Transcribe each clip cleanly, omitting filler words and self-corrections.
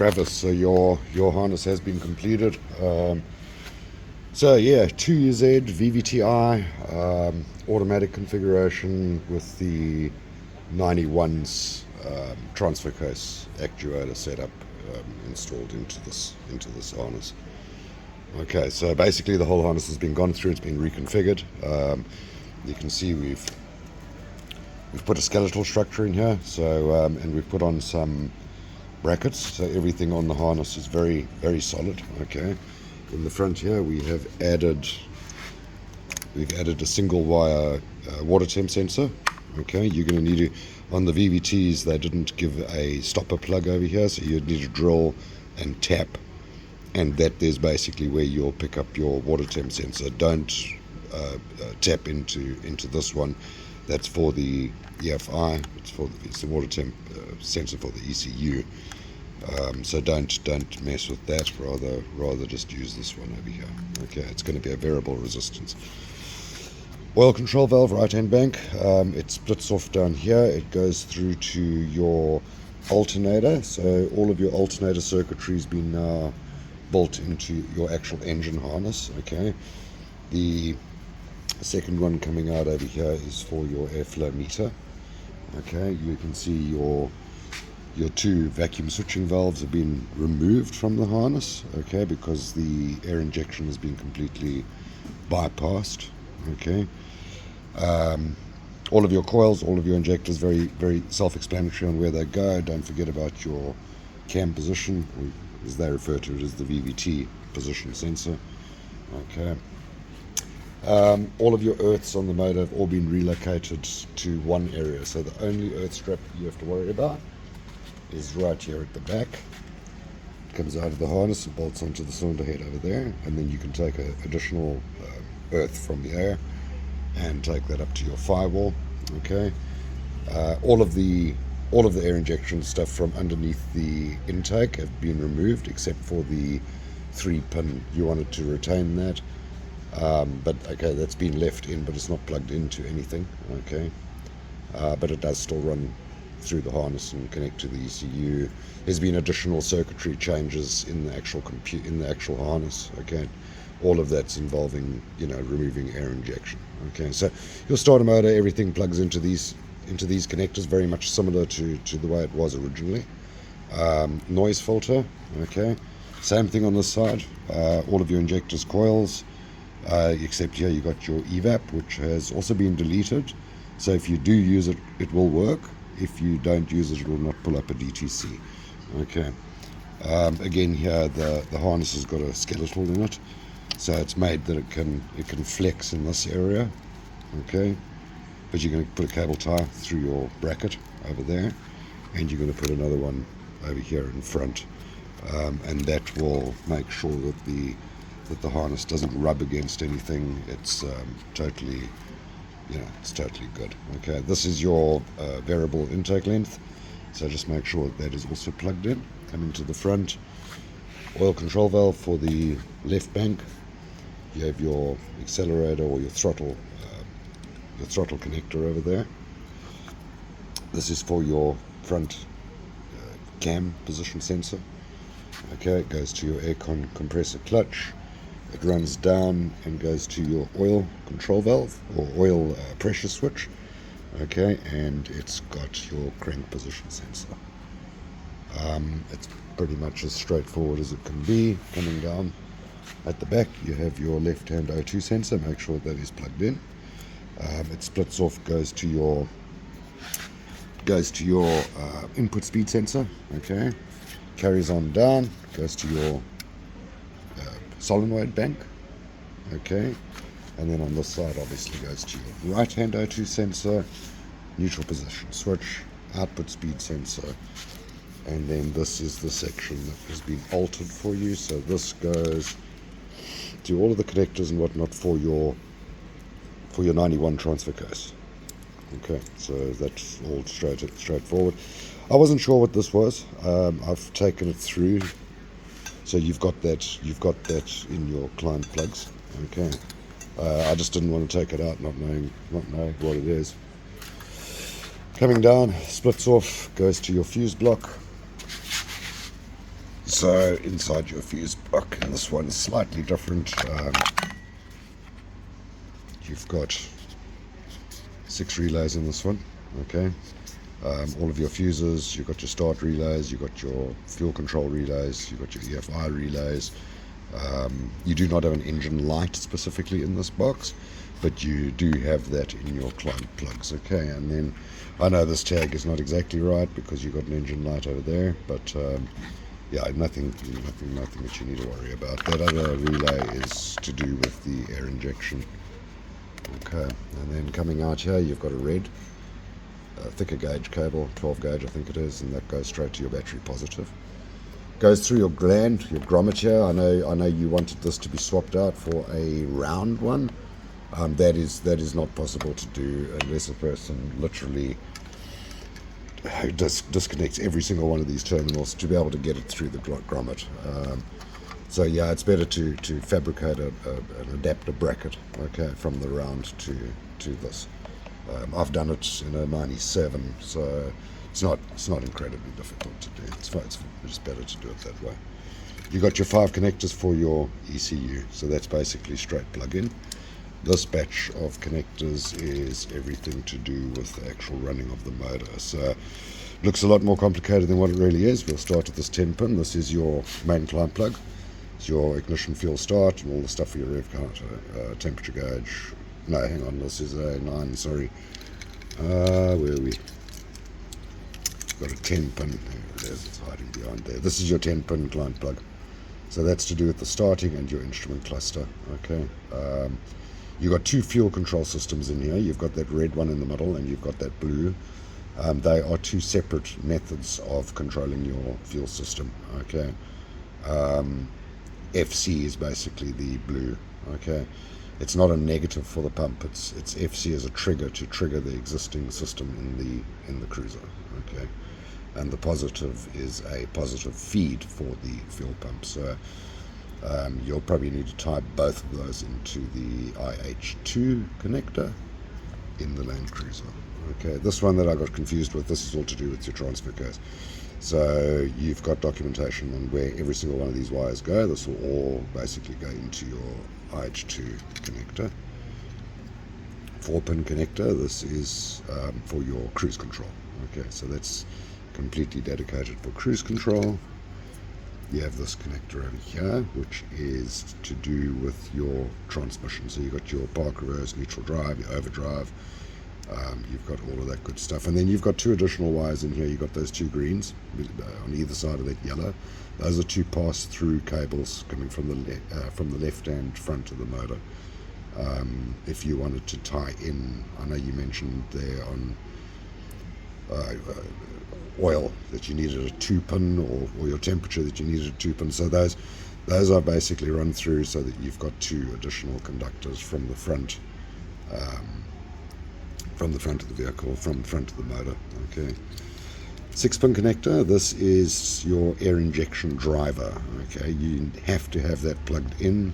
Travis, so your harness has been completed. So yeah, 2UZ VVT-i, automatic configuration with the 91's transfer case actuator setup installed into this harness. Okay, so basically the whole harness has been gone through, it's been reconfigured. You can see we've put a skeletal structure in here, so and we've put on some brackets, so everything on the harness is very solid. Okay, in the front here we've added a single wire water temp sensor. Okay, you're going to need to, on the VVTs they didn't give a stopper plug over here, so you need to drill and tap, and there's basically where you'll pick up your water temp sensor. Don't tap into this one. That's for the EFI. It's the water temp sensor for the ECU. So don't mess with that. Rather just use this one over here. Okay, it's going to be a variable resistance. Oil control valve, right hand bank. It splits off down here. It goes through to your alternator. So all of your alternator circuitry has been now built into your actual engine harness. Okay, the second one coming out over here is for your airflow meter. Okay, you can see your two vacuum switching valves have been removed from the harness, okay, because the air injection has been completely bypassed. Okay, all of your coils, all of your injectors, very self-explanatory on where they go. Don't forget about your cam position, or as they refer to it as the VVT position sensor. Okay. All of your earths on the motor have all been relocated to one area, so the only earth strap you have to worry about is right here at the back. It comes out of the harness and bolts onto the cylinder head over there, and then you can take an additional earth from the air and take that up to your firewall. Okay, all of the air injection stuff from underneath the intake have been removed, except for the 3-pin. You wanted to retain that. But okay, that's been left in, but it's not plugged into anything. Okay, but it does still run through the harness and connect to the ECU. There's been additional circuitry changes in the actual harness. Okay, all of that's involving removing air injection. Okay, so your starter motor, everything plugs into these connectors, very much similar to the way it was originally. Noise filter. Okay, same thing on this side. All of your injectors, coils. Except here you got your evap, which has also been deleted, so if you do use it, it will work. If you don't use it, it will not pull up a DTC. Okay, again here the harness has got a skeletal in it, so it's made that it can flex in this area. Okay, but you're going to put a cable tie through your bracket over there, and you're going to put another one over here in front, and that will make sure that the harness doesn't rub against anything. It's totally good. Okay, this is your variable intake length, so just make sure that is also plugged in. Coming to the front, oil control valve for the left bank. You have your accelerator or your throttle connector over there. This is for your front cam position sensor. Okay, it goes to your air compressor clutch. It runs down and goes to your oil control valve or oil pressure switch. Okay, and it's got your crank position sensor. It's pretty much as straightforward as it can be. Coming down at the back, you have your left-hand O2 sensor. Make sure that is plugged in. It splits off, goes to your input speed sensor. Okay, carries on down, goes to your solenoid bank. Okay, and then on this side obviously goes to your right hand O2 sensor, neutral position switch, output speed sensor, and then this is the section that has been altered for you. So this goes to all of the connectors and whatnot for your 91 transfer case. Okay, so that's all straightforward. I wasn't sure what this was. I've taken it through. So you've got that in your client plugs. Okay, I just didn't want to take it out not knowing what it is. Coming down, splits off, goes to your fuse block. So inside your fuse block, and this one's slightly different. You've got 6 relays in this one, okay. All of your fuses, you've got your start relays, you've got your fuel control relays, you've got your EFI relays. You do not have an engine light specifically in this box, but you do have that in your client plugs, okay. And then I know this tag is not exactly right because you've got an engine light over there, but yeah, nothing that you need to worry about. That other relay is to do with the air injection, okay. And then coming out here, you've got a red thicker gauge cable, 12 gauge I think it is, and that goes straight to your battery positive. Goes through your gland, your grommet here. I know you wanted this to be swapped out for a round one. That is not possible to do unless a person literally disconnects every single one of these terminals to be able to get it through the grommet. So yeah, it's better to fabricate an adapter bracket, okay, from the round to this. I've done it in a 97, so it's not incredibly difficult to do. It's just better to do it that way. You got your 5 connectors for your ECU, so that's basically straight plug-in. This batch of connectors is everything to do with the actual running of the motor. So looks a lot more complicated than what it really is. We'll start with this 10 pin. This is your main client plug. It's your ignition, fuel start, and all the stuff for your rev counter, temperature gauge. No, hang on, this is a 9, sorry. Where are we? Got a 10 pin, there it is, it's hiding behind there. This is your 10 pin client plug. So that's to do with the starting and your instrument cluster, okay. You've got 2 fuel control systems in here. You've got that red one in the middle and you've got that blue. They are 2 separate methods of controlling your fuel system, okay. FC is basically the blue, okay. It's not a negative for the pump. It's FC as a trigger to trigger the existing system in the cruiser, okay. And the positive is a positive feed for the fuel pump. So you'll probably need to tie both of those into the IH2 connector in the Land Cruiser, okay. This one that I got confused with, this is all to do with your transfer case. So you've got documentation on where every single one of these wires go. This will all basically go into your IH2 connector. 4-pin connector, this is for your cruise control, okay. So that's completely dedicated for cruise control. You have this connector over here, which is to do with your transmission. So you've got your park, reverse, neutral drive, your overdrive. You've got all of that good stuff, and then you've got 2 additional wires in here. You've got those 2 greens on either side of that yellow. Those are 2 pass-through cables coming from the left-hand front of the motor. If you wanted to tie in, I know you mentioned there on oil that you needed a 2-pin, or your temperature that you needed a 2-pin. So those are basically run through so that you've got 2 additional conductors from the front. From the front of the vehicle, from the front of the motor, okay. 6-pin connector, this is your air injection driver, okay. You have to have that plugged in,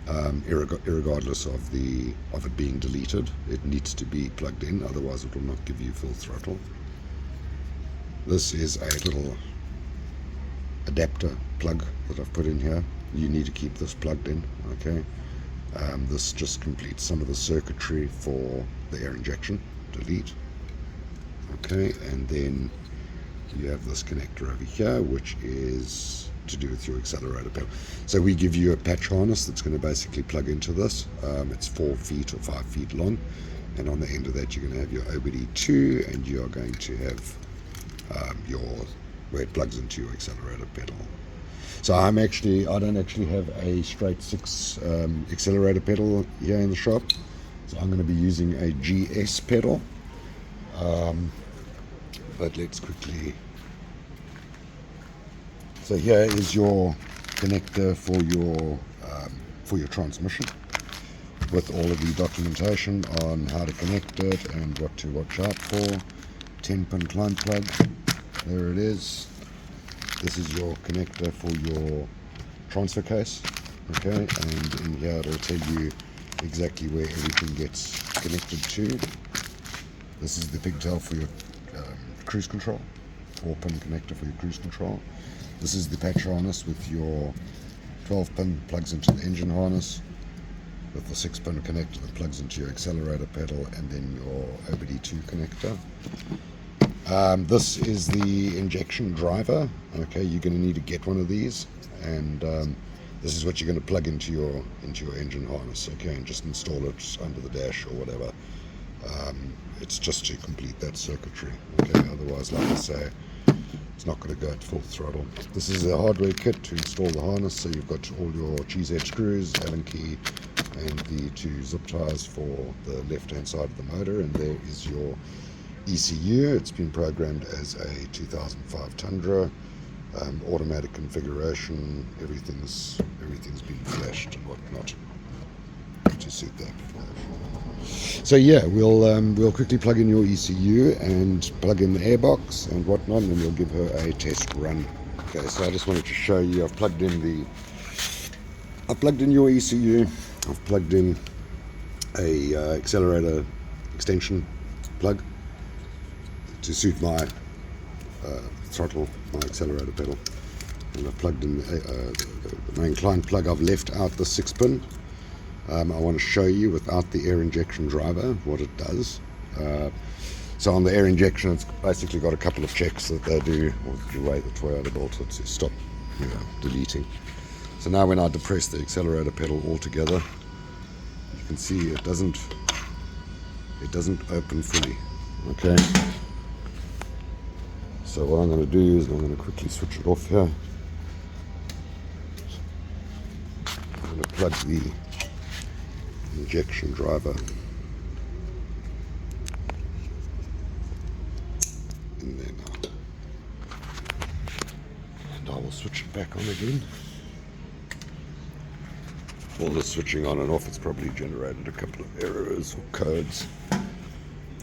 irregardless of it being deleted. It needs to be plugged in, otherwise it will not give you full throttle. This is a little adapter plug that I've put in here. You need to keep this plugged in, okay. This just completes some of the circuitry for the air injection. Delete. Okay, and then you have this connector over here, which is to do with your accelerator pedal. So we give you a patch harness that's going to basically plug into this. It's 4 feet or 5 feet long, and on the end of that you're going to have your OBD2, and you are going to have where it plugs into your accelerator pedal. So I don't actually have a straight 6 accelerator pedal here in the shop, so I'm going to be using a GS pedal. But let's quickly. So here is your connector for your transmission, with all of the documentation on how to connect it and what to watch out for. 10-pin client plug. There it is. This is your connector for your transfer case, okay, and in here it'll tell you exactly where everything gets connected to. This is the pigtail for your cruise control, 4-pin connector for your cruise control. This is the patch harness with your 12-pin plugs into the engine harness, with the 6-pin connector that plugs into your accelerator pedal, and then your OBD2 connector. This is the injection driver. Okay, you're going to need to get one of these, and this is what you're going to plug into your engine harness. Okay, and just install it under the dash or whatever. It's just to complete that circuitry. Okay, otherwise, like I say, it's not going to go at full throttle. This is a hardware kit to install the harness, so you've got all your cheese head screws, Allen key, and the 2 zip ties for the left hand side of the motor, and there is your ECU. It's been programmed as a 2005 Tundra, automatic configuration. Everything's been flashed and whatnot to suit that. So yeah, we'll quickly plug in your ECU and plug in the airbox and whatnot, and then we'll give her a test run. Okay, so I just wanted to show you, I've plugged in your ECU. I've plugged in a accelerator extension plug to suit my throttle, my accelerator pedal, and I've plugged in the main client plug. I've left out the 6-pin. I want to show you without the air injection driver what it does. So on the air injection, it's basically got a couple of checks that they do, or the way the Toyota built it, to stop, deleting. So now when I depress the accelerator pedal altogether, you can see it doesn't open fully. Okay. So what I'm going to do is I'm going to quickly switch it off here. I'm going to plug the injection driver in there now, and I will switch it back on again. All the switching on and off, it's probably generated a couple of errors or codes,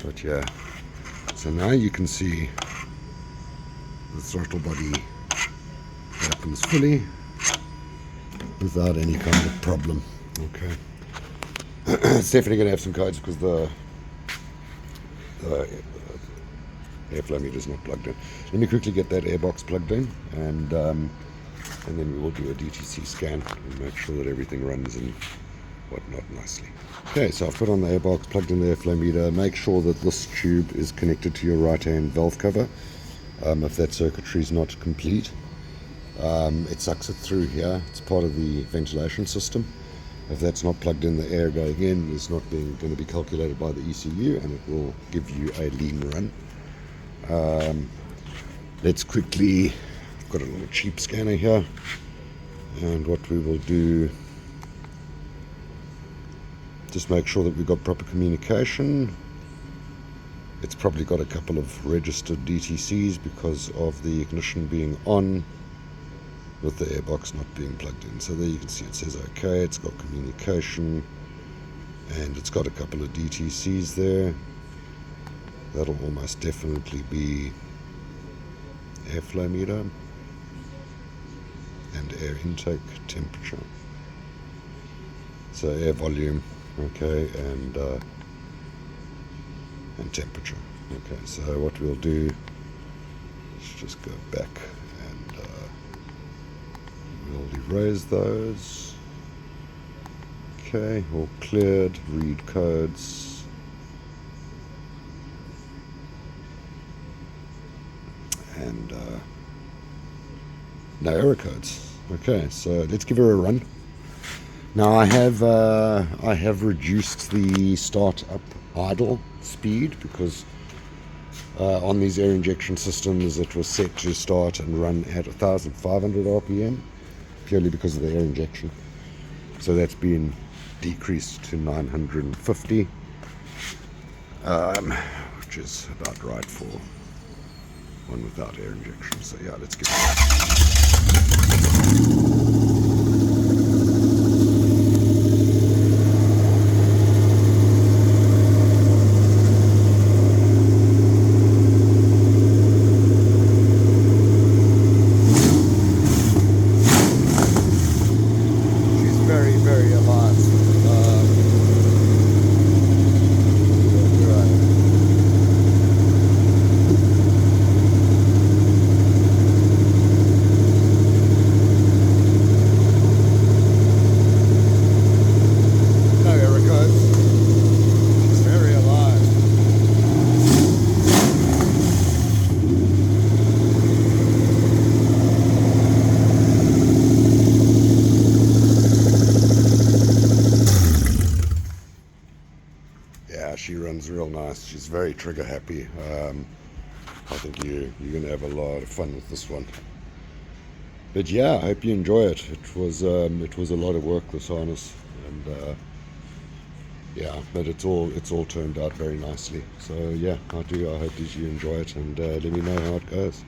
but yeah. So now you can see the throttle body opens fully without any kind of problem. Okay. It's definitely going to have some codes because the airflow meter is not plugged in. Let me quickly get that airbox plugged in, and then we will do a DTC scan and make sure that everything runs and whatnot nicely. Okay, so I've put on the airbox, plugged in the airflow meter. Make sure that this tube is connected to your right-hand valve cover. If that circuitry is not complete, it sucks it through here. It's part of the ventilation system. If that's not plugged in, the air going in is not going to be calculated by the ECU, and it will give you a lean run. Let's quickly, I've got a little cheap scanner here, and what we will do, just make sure that we've got proper communication. It's probably got a couple of registered DTCs because of the ignition being on with the airbox not being plugged in. So there you can see it says okay, it's got communication, and it's got a couple of DTCs there. That'll almost definitely be airflow meter and air intake temperature. So air volume, okay, and temperature. Okay, so what we'll do is just go back and we'll erase those. Okay, all cleared. Read codes. And no error codes. Okay, so let's give her a run. Now I have reduced the start up idle speed because on these air injection systems it was set to start and run at 1500 RPM purely because of the air injection. So that's been decreased to 950, which is about right for one without air injection. So yeah, let's give it. she runs real nice. She's very trigger happy. I think you're going to have a lot of fun with this one. But yeah, I hope you enjoy it. It was a lot of work, this harness, and yeah, but it's all turned out very nicely. So yeah, I hope that you enjoy it, and let me know how it goes.